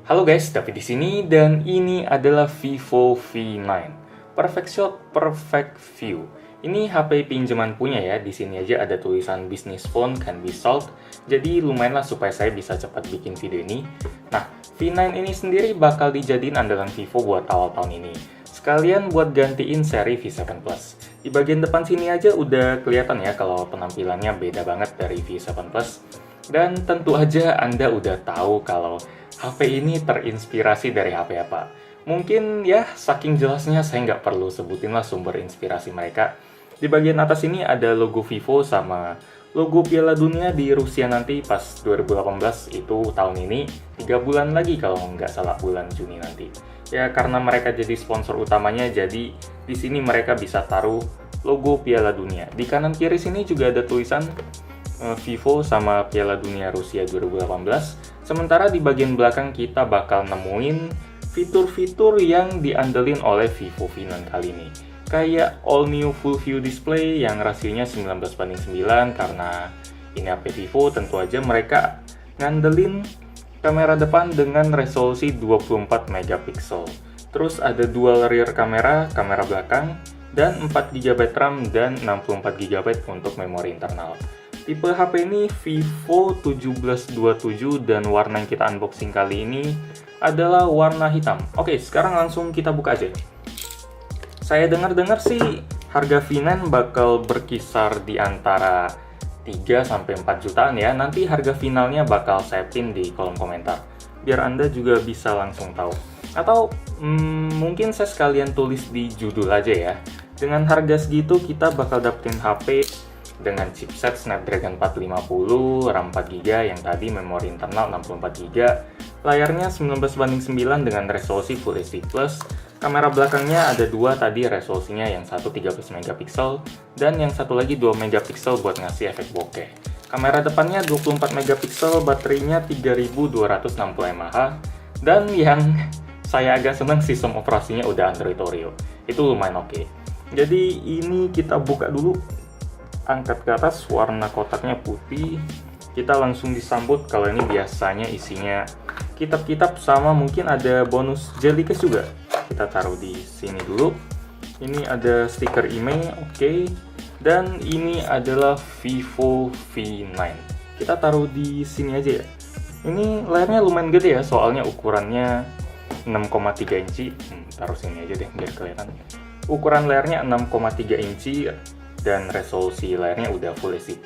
Halo guys, David di sini dan ini adalah Vivo V9. Perfect shot, perfect view. Ini HP pinjaman punya ya. Di sini aja ada tulisan business phone can be solved. Jadi lumayan lah supaya saya bisa cepat bikin video ini. Nah, V9 ini sendiri bakal dijadiin andalan Vivo buat awal tahun ini. Sekalian buat gantiin seri V7 Plus. Di bagian depan sini aja udah kelihatan ya kalau penampilannya beda banget dari V7 Plus. Dan tentu aja Anda udah tahu kalau HP ini terinspirasi dari HP apa. Mungkin ya saking jelasnya saya nggak perlu sebutin lah sumber inspirasi mereka. Di bagian atas ini ada logo Vivo sama logo Piala Dunia di Rusia nanti pas 2018 itu tahun ini 3 bulan lagi kalau nggak salah bulan Juni nanti. Ya karena mereka jadi sponsor utamanya jadi di sini mereka bisa taruh logo Piala Dunia. Di kanan kiri sini juga ada tulisan Vivo sama Piala Dunia Rusia 2018. Sementara di bagian belakang kita bakal nemuin fitur-fitur yang diandelin oleh Vivo V9 kali ini. Kayak all new full view display yang rasionya 19:9 karena ini HP Vivo, tentu aja mereka ngandelin kamera depan dengan resolusi 24 megapiksel. Terus ada dual rear kamera, kamera belakang, dan 4 GB RAM dan 64 GB untuk memori internal. Tipe HP ini Vivo 1727 dan warna yang kita unboxing kali ini adalah warna hitam. Oke, sekarang langsung kita buka aja. Saya dengar-dengar sih harga V9 bakal berkisar di antara 3-4 jutaan ya. Nanti harga finalnya bakal saya pin di kolom komentar, biar Anda juga bisa langsung tahu. Atau mungkin saya sekalian tulis di judul aja ya. Dengan harga segitu kita bakal dapetin HP dengan chipset Snapdragon 450, RAM 4GB yang tadi memori internal 64GB, layarnya 19:9 dengan resolusi Full HD+, kamera belakangnya ada dua tadi resolusinya, yang satu 13 megapiksel dan yang satu lagi 2 megapiksel buat ngasih efek bokeh. Kamera depannya 24 megapiksel, baterainya 3260 mAh, dan yang saya agak senang sistem operasinya udah Android Oreo. Itu lumayan oke. Jadi ini kita buka dulu. Angkat ke atas, warna kotaknya putih. Kita langsung disambut. Kalau ini biasanya isinya kitab-kitab sama mungkin ada bonus jellycase juga. Kita taruh di sini dulu. Ini ada stiker email, oke. Dan ini adalah Vivo V9. Kita taruh di sini aja ya. Ini layarnya lumayan gede ya, soalnya ukurannya 6,3 inci. Taruh sini aja deh biar kelihatan. Ukuran layarnya 6,3 inci. Dan resolusi layarnya udah Full HD+.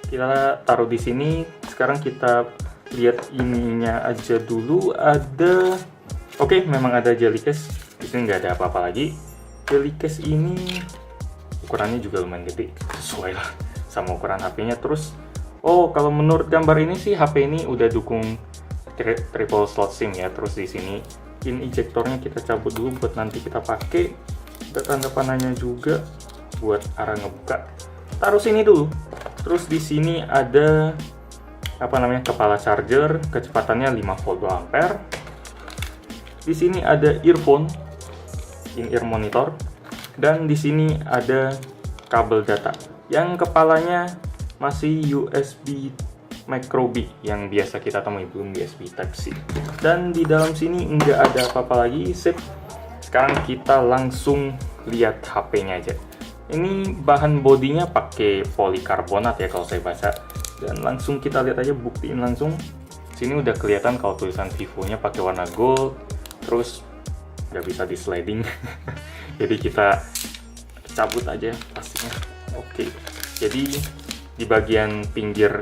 Kita taruh di sini. Sekarang kita lihat ininya aja dulu. Oke, memang ada jellycase. Di sini nggak ada apa-apa lagi. Jellycase ini ukurannya juga lumayan gede, sesuai lah sama ukuran HP-nya. Terus, kalau menurut gambar ini sih HP ini udah dukung triple slot SIM ya. Terus di sini pin ejectornya kita cabut dulu buat nanti kita pakai. Ada tanda panahnya juga buat arah ngebuka. Taruh sini dulu. Terus di sini ada kepala charger, kecepatannya 5 volt 2 ampere. Di sini ada earphone, in-ear monitor, dan di sini ada kabel data. Yang kepalanya masih USB micro B yang biasa kita temui, belum USB Type C. Dan di dalam sini nggak ada apa-apa lagi. Sip. Sekarang kita langsung lihat HP-nya aja. Ini bahan bodinya pakai polikarbonat ya kalau saya baca. Dan langsung kita lihat aja, buktiin langsung. Sini udah kelihatan kalau tulisan Vivo-nya pakai warna gold. Terus nggak bisa di sliding. Jadi kita cabut aja pastinya. Oke. Jadi di bagian pinggir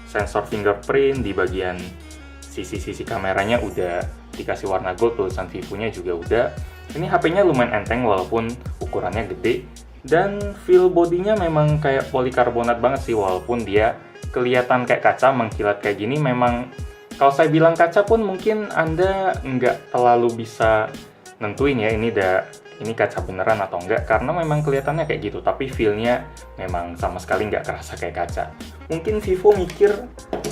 sensor fingerprint, di bagian sisi-sisi kameranya udah dikasih warna gold, tulisan Vivo-nya juga udah. Ini HP-nya lumayan enteng walaupun ukurannya gede. Dan feel bodinya memang kayak polikarbonat banget sih, walaupun dia kelihatan kayak kaca, mengkilat kayak gini. Memang kalau saya bilang kaca pun mungkin Anda nggak terlalu bisa nentuin ya ini kaca beneran atau enggak, karena memang kelihatannya kayak gitu, tapi feel-nya memang sama sekali nggak kerasa kayak kaca. Mungkin Vivo mikir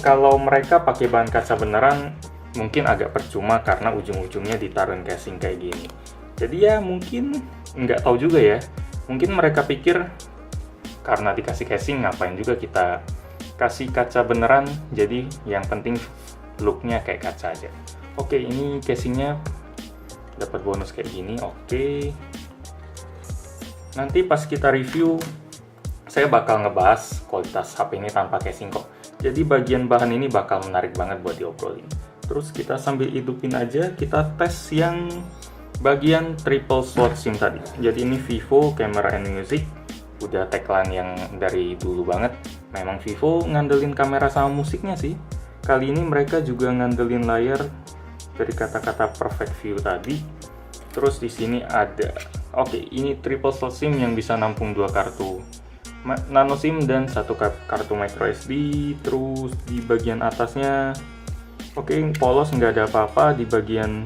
kalau mereka pakai bahan kaca beneran mungkin agak percuma karena ujung-ujungnya ditaruhin casing kayak gini. Jadi ya mungkin nggak tahu juga ya. Mungkin mereka pikir karena dikasih casing ngapain juga kita kasih kaca beneran, jadi yang penting looknya kayak kaca aja. Oke, ini casingnya dapat bonus kayak gini. Oke, nanti pas kita review saya bakal ngebahas kualitas HP ini tanpa casing kok. Jadi bagian bahan ini bakal menarik banget buat diobrolin. Terus kita sambil hidupin aja, kita tes yang bagian triple slot SIM tadi. Jadi ini Vivo Camera and Music, udah tagline yang dari dulu banget. Memang Vivo ngandelin kamera sama musiknya sih. Kali ini mereka juga ngandelin layar dari kata-kata perfect view tadi. Terus di sini ada, oke, ini triple slot SIM yang bisa nampung 2 kartu nano SIM dan 1 kartu micro SD. Terus di bagian atasnya, oke, polos, nggak ada apa-apa. Di bagian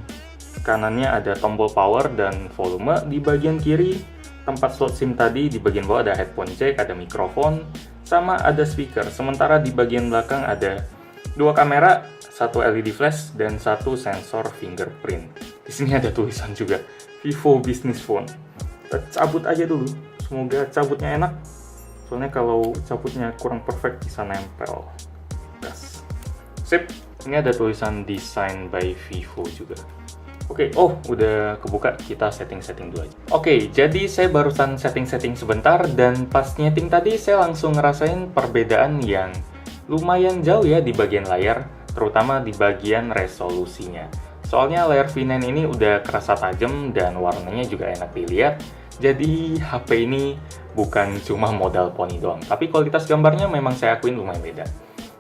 kanannya ada tombol power dan volume. Di bagian kiri tempat slot SIM tadi, di bagian bawah ada headphone jack, ada mikrofon, sama ada speaker. Sementara di bagian belakang ada 2 kamera, 1 LED flash, dan 1 sensor fingerprint. Di sini ada tulisan juga Vivo Business Phone. Kita cabut aja dulu. Semoga cabutnya enak. Soalnya kalau cabutnya kurang perfect bisa nempel. Gas. Sip. Ini ada tulisan Design by Vivo juga. Oke, udah kebuka, kita setting-setting dulu aja. Oke, jadi saya barusan setting-setting sebentar dan pas nyeting tadi saya langsung ngerasain perbedaan yang lumayan jauh ya di bagian layar, terutama di bagian resolusinya. Soalnya layar V9 ini udah kerasa tajam dan warnanya juga enak dilihat. Jadi HP ini bukan cuma modal poni doang, tapi kualitas gambarnya memang saya akuin lumayan beda.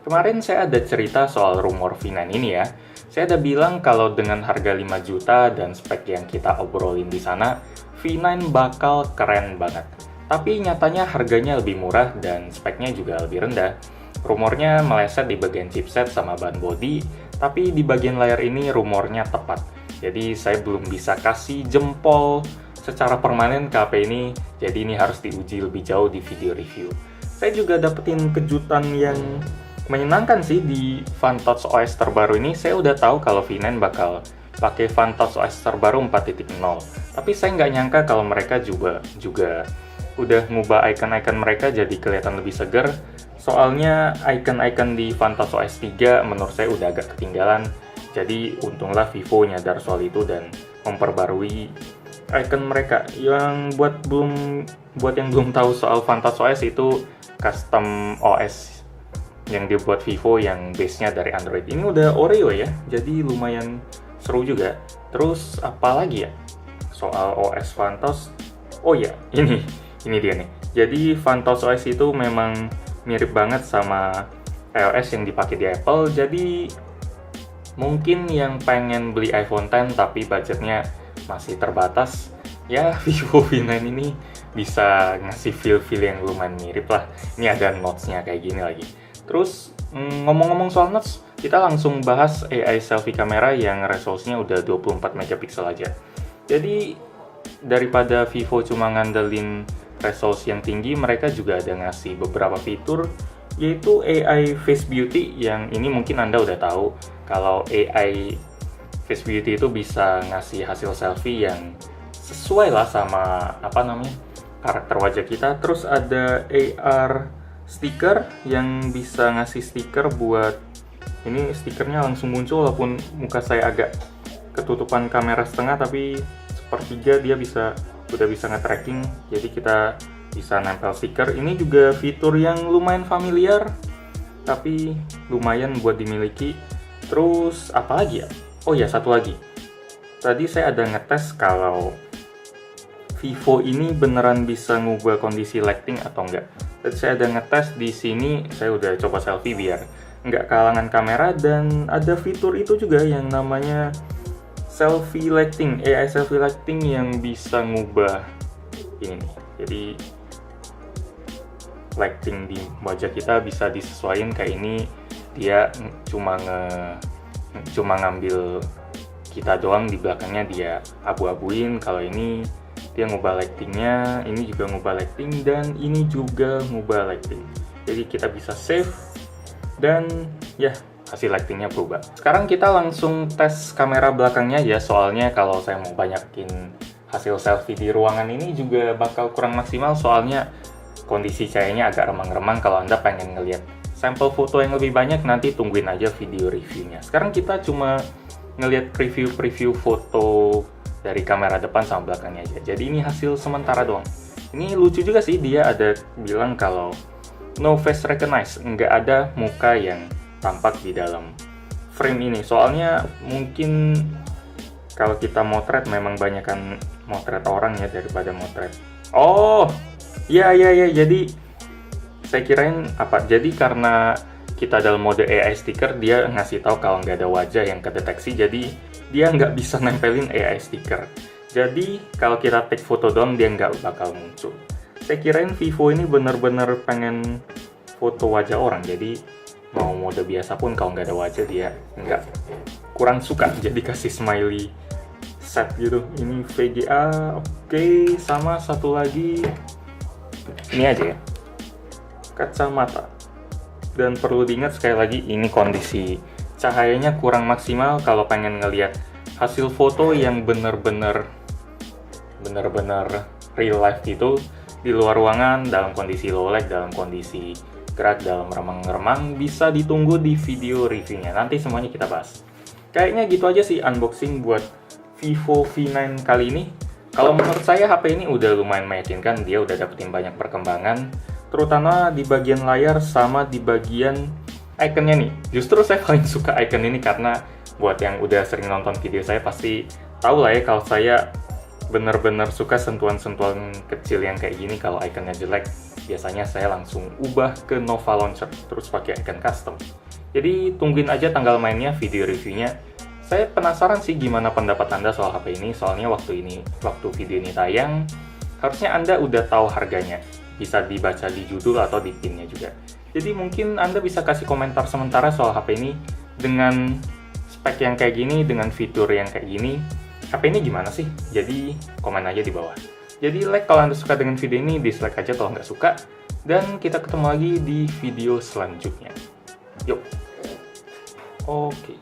Kemarin saya ada cerita soal rumor V9 ini ya. Saya ada bilang kalau dengan harga 5 juta dan spek yang kita obrolin di sana, V9 bakal keren banget. Tapi nyatanya harganya lebih murah dan speknya juga lebih rendah. Rumornya meleset di bagian chipset sama ban bodi, tapi di bagian layar ini rumornya tepat. Jadi saya belum bisa kasih jempol secara permanen ke HP ini, jadi ini harus diuji lebih jauh di video review. Saya juga dapetin kejutan yang menyenangkan sih di FunTouch OS terbaru ini. Saya udah tahu kalau V9 bakal pakai FunTouch OS terbaru 4.0, tapi saya nggak nyangka kalau mereka juga udah ngubah icon-icon mereka jadi kelihatan lebih segar. Soalnya icon-icon di FunTouch OS 3 menurut saya udah agak ketinggalan. Jadi untunglah Vivo nyadar soal itu dan memperbarui icon mereka. Yang buat yang belum tahu soal FunTouch OS, itu custom OS yang dibuat Vivo yang base-nya dari Android. Ini udah Oreo ya, jadi lumayan seru juga. Terus apa lagi ya soal OS FunTouch? Oh ya, ini dia nih. Jadi FunTouch OS itu memang mirip banget sama iOS yang dipakai di Apple. Jadi mungkin yang pengen beli iPhone X tapi budgetnya masih terbatas, ya Vivo V9 ini bisa ngasih feel yang lumayan mirip lah. Ini ada notes-nya kayak gini lagi. Terus ngomong-ngomong soal notes, kita langsung bahas AI selfie kamera yang resolusinya udah 24 megapiksel aja. Jadi daripada Vivo cuma ngandelin resolusi yang tinggi, mereka juga ada ngasih beberapa fitur, yaitu AI Face Beauty, yang ini mungkin Anda udah tahu kalau AI Face Beauty itu bisa ngasih hasil selfie yang sesuai lah sama karakter wajah kita. Terus ada AR stiker yang bisa ngasih stiker buat, ini stikernya langsung muncul walaupun muka saya agak ketutupan kamera setengah, tapi sepertiga dia udah bisa nge-tracking, jadi kita bisa nempel stiker. Ini juga fitur yang lumayan familiar tapi lumayan buat dimiliki. Terus apa lagi ya? Oh ya, satu lagi. Tadi saya ada ngetes kalau Vivo ini beneran bisa ngubah kondisi lighting atau enggak. Dan saya ada ngetes di sini, saya udah coba selfie biar nggak kehalangan kamera, dan ada fitur itu juga yang namanya selfie lighting, AI selfie lighting yang bisa ngubah ini nih. Jadi lighting di wajah kita bisa disesuaikan kayak ini. Dia cuma ngambil kita doang, di belakangnya dia abu-abuin. Kalau ini dia ngubah lightingnya, ini juga ngubah lighting, dan ini juga ngubah lighting. Jadi kita bisa save dan ya hasil lightingnya berubah. Sekarang kita langsung tes kamera belakangnya ya, soalnya kalau saya mau banyakin hasil selfie di ruangan ini juga bakal kurang maksimal, soalnya kondisi cahayanya agak remang-remang. Kalau Anda pengen ngelihat sampel foto yang lebih banyak, nanti tungguin aja video reviewnya. Sekarang kita cuma ngelihat preview foto dari kamera depan sama belakangnya aja. Jadi ini hasil sementara doang. Ini lucu juga sih, dia ada bilang kalau no face recognize, nggak ada muka yang tampak di dalam frame ini. Soalnya mungkin kalau kita motret memang banyakan motret orang ya daripada motret. Oh, iya, jadi saya kirain apa? Jadi karena kita dalam mode AI sticker, dia ngasih tahu kalau nggak ada wajah yang kedeteksi, jadi dia nggak bisa nempelin AI sticker. Jadi kalau kita take foto doang, dia nggak bakal muncul. Saya kirain Vivo ini bener-bener pengen foto wajah orang, jadi mau mode biasa pun kalau nggak ada wajah dia nggak, kurang suka, jadi kasih smiley set gitu. Ini VGA, oke. Sama satu lagi, ini aja ya, kacamata. Dan perlu diingat sekali lagi, ini kondisi cahayanya kurang maksimal kalau pengen ngelihat hasil foto yang bener-bener real life gitu di luar ruangan, dalam kondisi low light, dalam kondisi gerak, dalam remang-remang. Bisa ditunggu di video reviewnya, nanti semuanya kita bahas. Kayaknya gitu aja sih unboxing buat Vivo V9 kali ini. Kalau menurut saya HP ini udah lumayan meyakinkan, dia udah dapetin banyak perkembangan, terutama di bagian layar sama di bagian ikonnya nih. Justru saya paling suka icon ini karena buat yang udah sering nonton video saya pasti tahu lah ya kalau saya bener-bener suka sentuhan-sentuhan kecil yang kayak gini. Kalau ikonnya jelek, biasanya saya langsung ubah ke Nova Launcher terus pakai icon custom. Jadi tungguin aja tanggal mainnya, video reviewnya. Saya penasaran sih gimana pendapat Anda soal HP ini, soalnya waktu video ini tayang, harusnya Anda udah tahu harganya. Bisa dibaca di judul atau di pinnya juga. Jadi mungkin Anda bisa kasih komentar sementara soal HP ini, dengan spek yang kayak gini, dengan fitur yang kayak gini, HP ini gimana sih? Jadi komen aja di bawah. Jadi like kalau Anda suka dengan video ini, dislike aja kalau nggak suka. Dan kita ketemu lagi di video selanjutnya. Yuk. Oke.